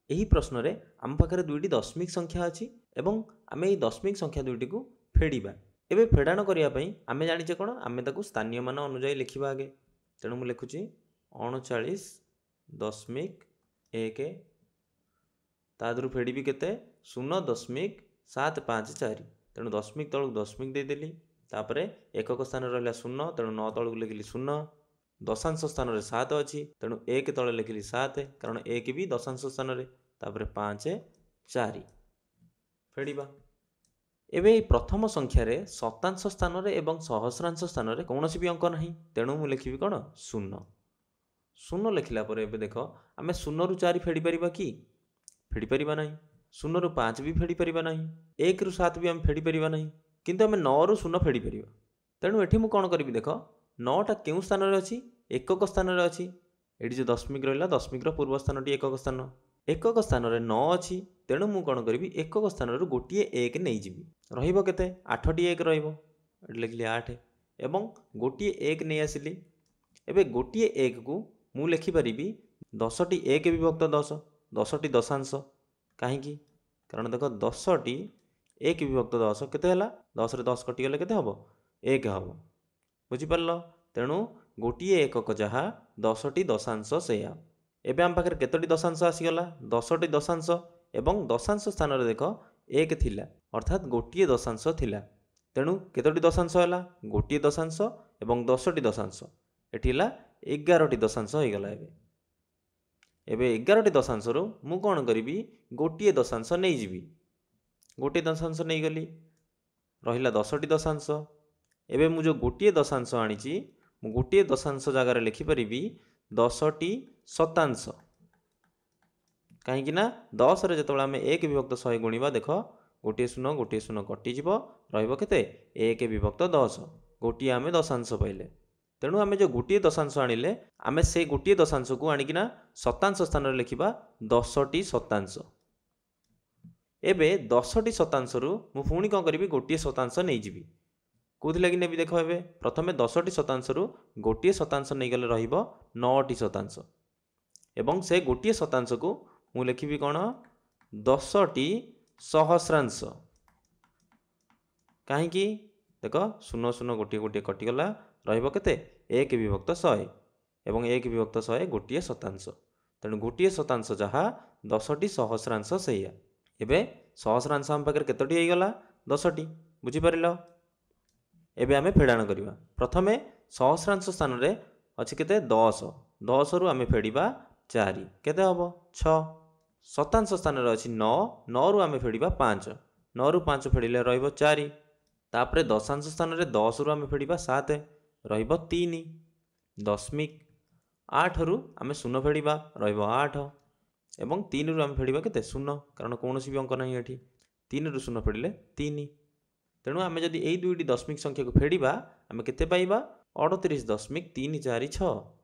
ଏହି ପ୍ରଶ୍ନରେ ଆମ ପାଖରେ ଦୁଇଟି ଦଶମିକ ସଂଖ୍ୟା ଅଛି ଏବଂ ଆମେ ଏହି ଦଶମିକ ସଂଖ୍ୟା ଦୁଇଟିକୁ ଫେଡ଼ିବା। ଏବେ ଫେଡ଼ାଣ କରିବା ପାଇଁ ଆମେ ଜାଣିଛେ କ'ଣ, ଆମେ ତାକୁ ସ୍ଥାନୀୟ ମାନ ଅନୁଯାୟୀ ଲେଖିବା ଆଗେ। ତେଣୁ ମୁଁ ଲେଖୁଛି 39.1, ତା ଦେହରୁ ଫେଡ଼ିବି କେତେ 0.754। ତେଣୁ ଦଶମିକ ତଳକୁ ଦଶମିକ ଦେଇଦେଲି, ତାପରେ ଏକକ ସ୍ଥାନରେ ରହିଲା 0, ତେଣୁ 9 ତଳକୁ ଲେଖିଲି 0, ଦଶାଂଶ ସ୍ଥାନରେ 7 ଅଛି, ତେଣୁ 1 ତଳେ ଲେଖିଲି 7, କାରଣ 1 ବି ଦଶାଂଶ ସ୍ଥାନରେ, ତାପରେ 5, 4 ଫେଡ଼ିବା। ଏବେ ଏହି ପ୍ରଥମ ସଂଖ୍ୟାରେ ଶତାଂଶ ସ୍ଥାନରେ ଏବଂ ସହସ୍ରାଂଶ ସ୍ଥାନରେ କୌଣସି ବି ଅଙ୍କ ନାହିଁ, ତେଣୁ ମୁଁ ଲେଖିବି କ'ଣ 0। 0 ଲେଖିଲା ପରେ ଏବେ ଦେଖ, ଆମେ 0ରୁ 4 ଫେଡ଼ି ପାରିବା କି? ଫେଡ଼ି ପାରିବା ନାହିଁ। 0ରୁ 5 ବି ଫେଡ଼ି ପାରିବା ନାହିଁ। 1ରୁ 7 ବି ଆମେ ଫେଡ଼ି ପାରିବା ନାହିଁ, କିନ୍ତୁ ଆମେ 9ରୁ 0 ଫେଡ଼ି ପାରିବା। ତେଣୁ ଏଠି ମୁଁ କ'ଣ କରିବି ଦେଖ, 9ଟା କେଉଁ ସ୍ଥାନରେ ଅଛି? ଏକକ ସ୍ଥାନରେ ଅଛି। ଏଠି ଯେଉଁ ଦଶମିକ ରହିଲା, ଦଶମିକର ପୂର୍ବ ସ୍ଥାନଟି ଏକକ ସ୍ଥାନ। ଏକକ ସ୍ଥାନରେ 9 ଅଛି, ତେଣୁ ମୁଁ କ'ଣ କରିବି, ଏକକ ସ୍ଥାନରୁ ଗୋଟିଏ 1 ନେଇଯିବି। ରହିବ କେତେ? 8ଟି 1 ରହିବ। ଏଠି ଲେଖିଲି 8 ଏବଂ ଗୋଟିଏ 1 ନେଇ ଆସିଲି। ଏବେ ଗୋଟିଏ 1କୁ ମୁଁ ଲେଖିପାରିବି 10ଟି 1 ବିଭକ୍ତ 10, 10ଟି ଦଶାଂଶ। କାହିଁକି? କାରଣ ଦେଖ, 10ଟି 1 ବିଭକ୍ତ 10 କେତେ ହେଲା? 10ରେ 10 କଟିଗଲେ କେତେ ହେବ? 1 ହେବ। ବୁଝିପାରିଲ? ତେଣୁ ଗୋଟିଏ ଏକକ ଯାହା, 10ଟି ଦଶାଂଶ ସେଇଆ। ଏବେ ଆମ ପାଖରେ କେତୋଟି ଦଶାଂଶ ଆସିଗଲା? 10ଟି ଦଶାଂଶ, ଏବଂ ଦଶାଂଶ ସ୍ଥାନରେ ଦେଖ 1 ଥିଲା, ଅର୍ଥାତ୍ ଗୋଟିଏ ଦଶାଂଶ ଥିଲା। ତେଣୁ କେତୋଟି ଦଶାଂଶ ହେଲା? ଗୋଟିଏ ଦଶାଂଶ ଏବଂ 10ଟି ଦଶାଂଶ। ଏଠି ହେଲା 11ଟି ଦଶାଂଶ ହୋଇଗଲା। ଏବେ 11ଟି ଦଶାଂଶରୁ ମୁଁ କ'ଣ କରିବି, ଗୋଟିଏ ଦଶାଂଶ ନେଇଯିବି। ଗୋଟିଏ ଦଶାଂଶ ନେଇଗଲି, ରହିଲା 10ଟି ଦଶାଂଶ। ଏବେ ମୁଁ ଯେଉଁ ଗୋଟିଏ ଦଶାଂଶ ଆଣିଛି, ମୁଁ ଗୋଟିଏ ଦଶାଂଶ ଜାଗାରେ ଲେଖିପାରିବି 10ଟି ଶତାଂଶ। କାହିଁକି ନା 10ରେ ଯେତେବେଳେ ଆମେ 1 ବିଭକ୍ତ 100 ଗୁଣିବା, ଦେଖ ଗୋଟିଏ 0 ଗୋଟିଏ 0 କଟିଯିବ, ରହିବ କେତେ? 1 ବିଭକ୍ତ 10। ଗୋଟିଏ ଆମେ ଦଶାଂଶ ପାଇଲେ। ତେଣୁ ଆମେ ଯେଉଁ ଗୋଟିଏ ଦଶାଂଶ ଆଣିଲେ, ଆମେ ସେ ଗୋଟିଏ ଦଶାଂଶକୁ ଆଣିକିନା ଶତାଂଶ ସ୍ଥାନରେ ଲେଖିବା 10ଟି ଶତାଂଶ। ଏବେ 10ଟି ଶତାଂଶରୁ ମୁଁ ପୁଣି କ'ଣ କରିବି, ଗୋଟିଏ ଶତାଂଶ ନେଇଯିବି। କେଉଁଥିଲାଗି ନେବି ଦେଖ, ଏବେ ପ୍ରଥମେ 10ଟି ଶତାଂଶରୁ ଗୋଟିଏ ଶତାଂଶ ନେଇଗଲେ ରହିବ 9ଟି ଶତାଂଶ, ଏବଂ ସେ ଗୋଟିଏ ଶତାଂଶକୁ ମୁଁ ଲେଖିବି କ'ଣ, 10ଟି ସହସ୍ରାଂଶ। କାହିଁକି? ଦେଖ 0 0 ଗୋଟିଏ ଗୋଟିଏ କଟିଗଲା, ରହିବ କେତେ? 1 ବିଭକ୍ତ 100, ଏବଂ 1 ବିଭକ୍ତ 100 ଗୋଟିଏ ଶତାଂଶ। ତେଣୁ ଗୋଟିଏ ଶତାଂଶ ଯାହା, 10ଟି ସହସ୍ରାଂଶ ସେଇଆ। ଏବେ ସହସ୍ରାଂଶ ଆମ ପାଖରେ କେତୋଟି ହୋଇଗଲା? 10ଟି। ବୁଝିପାରିଲ? ଏବେ ଆମେ ଫେଡ଼ାଣ କରିବା। ପ୍ରଥମେ ସହସ୍ରାଂଶ ସ୍ଥାନରେ ଅଛି କେତେ? 10। 10ରୁ ଆମେ ଫେଡ଼ିବା 4, କେତେ ହେବ? 6। ଶତାଂଶ ସ୍ଥାନରେ ଅଛି 9, 9ରୁ ଆମେ ଫେଡ଼ିବା 5, 9ରୁ 5 ଫେଡ଼ିଲେ ରହିବ 4। ତାପରେ ଦଶାଂଶ ସ୍ଥାନରେ 10ରୁ ଆମେ ଫେଡ଼ିବା 7, ରହିବ 3। ଦଶମିକ 8ରୁ ଆମେ 0 ଫେଡ଼ିବା, ରହିବ 8, ଏବଂ 3ରୁ ଆମେ ଫେଡ଼ିବା କେତେ? 0, କାରଣ କୌଣସି ବି ଅଙ୍କ ନାହିଁ ଏଠି। 3ରୁ 0 ଫେଡ଼ିଲେ 3। ତେଣୁ ଆମେ ଯଦି ଏଇ ଦୁଇଟି ଦଶମିକ ସଂଖ୍ୟାକୁ ଫେଡ଼ିବା, ଆମେ କେତେ ପାଇବା? 38.346।